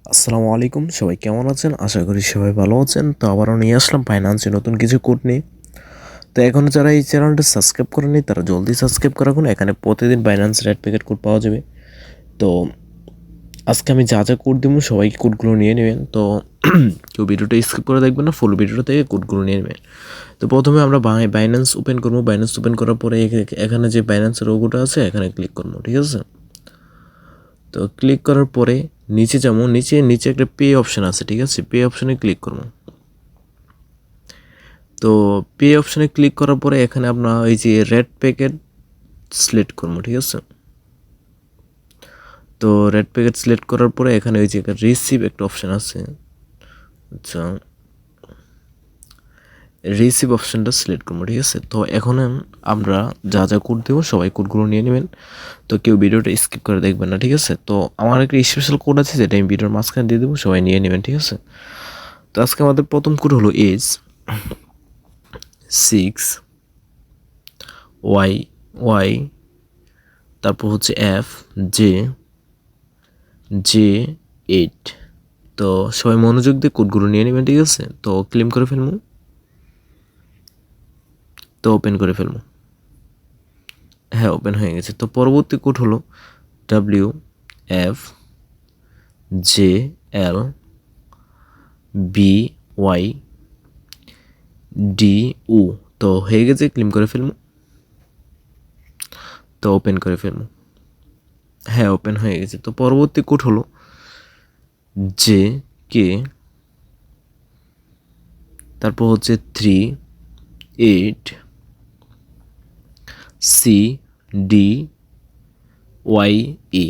আসসালামু আলাইকুম, সবাই কেমন আছেন? আশা করি সবাই ভালো আছেন। তো আবারও নিয়ে আসলাম ফাইন্যান্সে নতুন কিছু কোড নিয়ে। তো এখন যারা এই চ্যানেলটা সাবস্ক্রাইব করেনি তারা জলদি সাবস্ক্রাইব করে রাখুন। এখানে প্রতিদিন ফাইন্যান্স রেড প্যাকেট কোড পাওয়া যাবে। তো আজকে আমি যা যা কোড দেবো সবাই কোডগুলো নিয়ে নেবেন। তো কেউ ভিডিওটা স্কিপ করে দেখবেন না, ফুল ভিডিওটা থেকে কোডগুলো নিয়ে নেবেন। তো প্রথমে আমরা বাইন্যান্স ওপেন করবো। বাইন্যান্স ওপেন করার পরে এখানে যে বাইন্যান্সের লোগোটা আছে এখানে ক্লিক করবো, ঠিক আছে? তো ক্লিক করার পরে নিচে যাবো, নিচে নিচে একটা পে অপশান আছে, ঠিক আছে? পে অপশানে ক্লিক করবো। তো পে অপশানে ক্লিক করার পরে এখানে আপনার এই যে রেড প্যাকেট সিলেক্ট করবো, ঠিক আছে? তো রেড প্যাকেট সিলেক্ট করার পরে এখানে ওই যে রিসিভ একটা অপশান আছে, আচ্ছা রিসিভ অপশানটা সিলেক্ট করবো, ঠিক আছে? তো এখন আমরা যা যা কোড দেবো সবাই কোডগুলো নিয়ে নেবেন। তো কেউ ভিডিওটা স্কিপ করে দেখবেন না, ঠিক আছে? তো আমার একটা স্পেশাল কোড আছে যেটা আমি ভিডিওর মাঝখানে দিয়ে দেবো, সবাই নিয়ে নেবেন, ঠিক আছে? তো আজকে আমাদের প্রথম কোড হলো এজ 6 ওয়াই ওয়াই, তারপর হচ্ছে এফ জে জে 8। তো সবাই মনোযোগ দিয়ে কোডগুলো নিয়ে নেবেন, ঠিক আছে? তো ক্লেম করে ফেলবো, তো ওপেন করে ফেলবো। হ্যাঁ, ওপেন হয়ে গেছে। তো পরবর্তী কোড হলো W F J L B Y D উ। তো হয়ে গেছে, ক্লেম করে ফেলবো, তো ওপেন করে ফেলবো। হ্যাঁ, ওপেন হয়ে গেছে। তো পরবর্তী কোড হলো জে কে, তারপর হচ্ছে 3 8 সি ডি ওয়াই ই।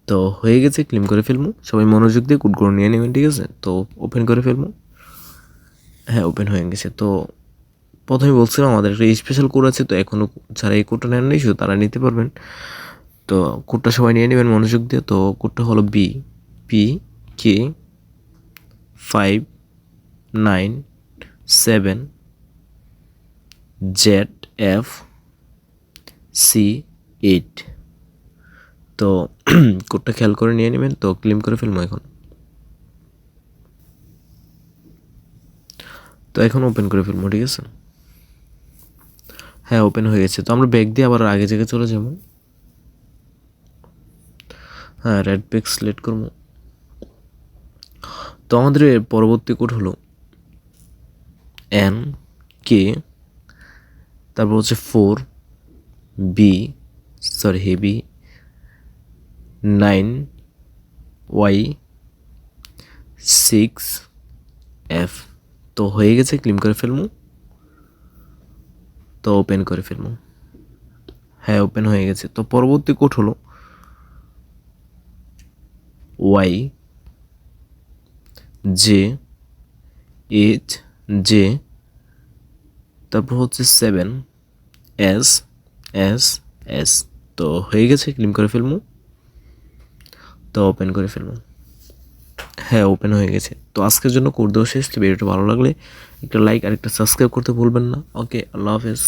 তো হয়ে গেছে, ক্লেম করে ফেলবো। সবাই মনোযোগ দিয়ে কোডগুলো নিয়ে নেবেন, ঠিক আছে? তো ওপেন করে ফেলবো। হ্যাঁ, ওপেন হয়ে গেছে। তো প্রথমে বলছিলাম আমাদের একটা স্পেশাল কোড আছে, তো এখনও যারা এই কোডটা নেন নাই শুধু তারা নিতে পারবেন। তো কোডটা সবাই নিয়ে নেবেন মনোযোগ দিয়ে। তো কোডটা হলো B P K 5 9 7 Z F C 8। তো কোডটা খেয়াল করে নিয়ে নেবেন। তো ক্লেম করে ফেলবো এখন। তো এখন ওপেন করে ফেলবো, ঠিক আছে? হ্যাঁ, ওপেন হয়ে গেছে। তো আমরা ব্যাক দিয়ে আবার আগে জায়গায় চলে যাব। হ্যাঁ, রেড ব্যাক সিলেক্ট করবো। তো আমাদের এর পরবর্তী কোড হলো এন কে, তারপর হচ্ছে 4 বি হেভি 9 ওয়াই 6 এফ। তো হয়ে গেছে, ক্লেম করে ফেলবো। তো ওপেন করে ফেলবো। হ্যাঁ, ওপেন হয়ে গেছে। তো পরবর্তী কোড হলো ওয়াই জে এইচ জে, তারপর হচ্ছে 7 এস এস এস। তো হয়ে গেছে, ক্লেম করে ফেলবো। তো ওপেন করে ফেলবো। হ্যাঁ, ওপেন হয়ে গেছে। তো আজকের জন্য কোড দেওয়া শেষ। তো ভিডিওটা ভালো লাগলে একটা লাইক আর একটা সাবস্ক্রাইব করতে ভুলবেন না। ওকে, আল্লাহ হাফেজ।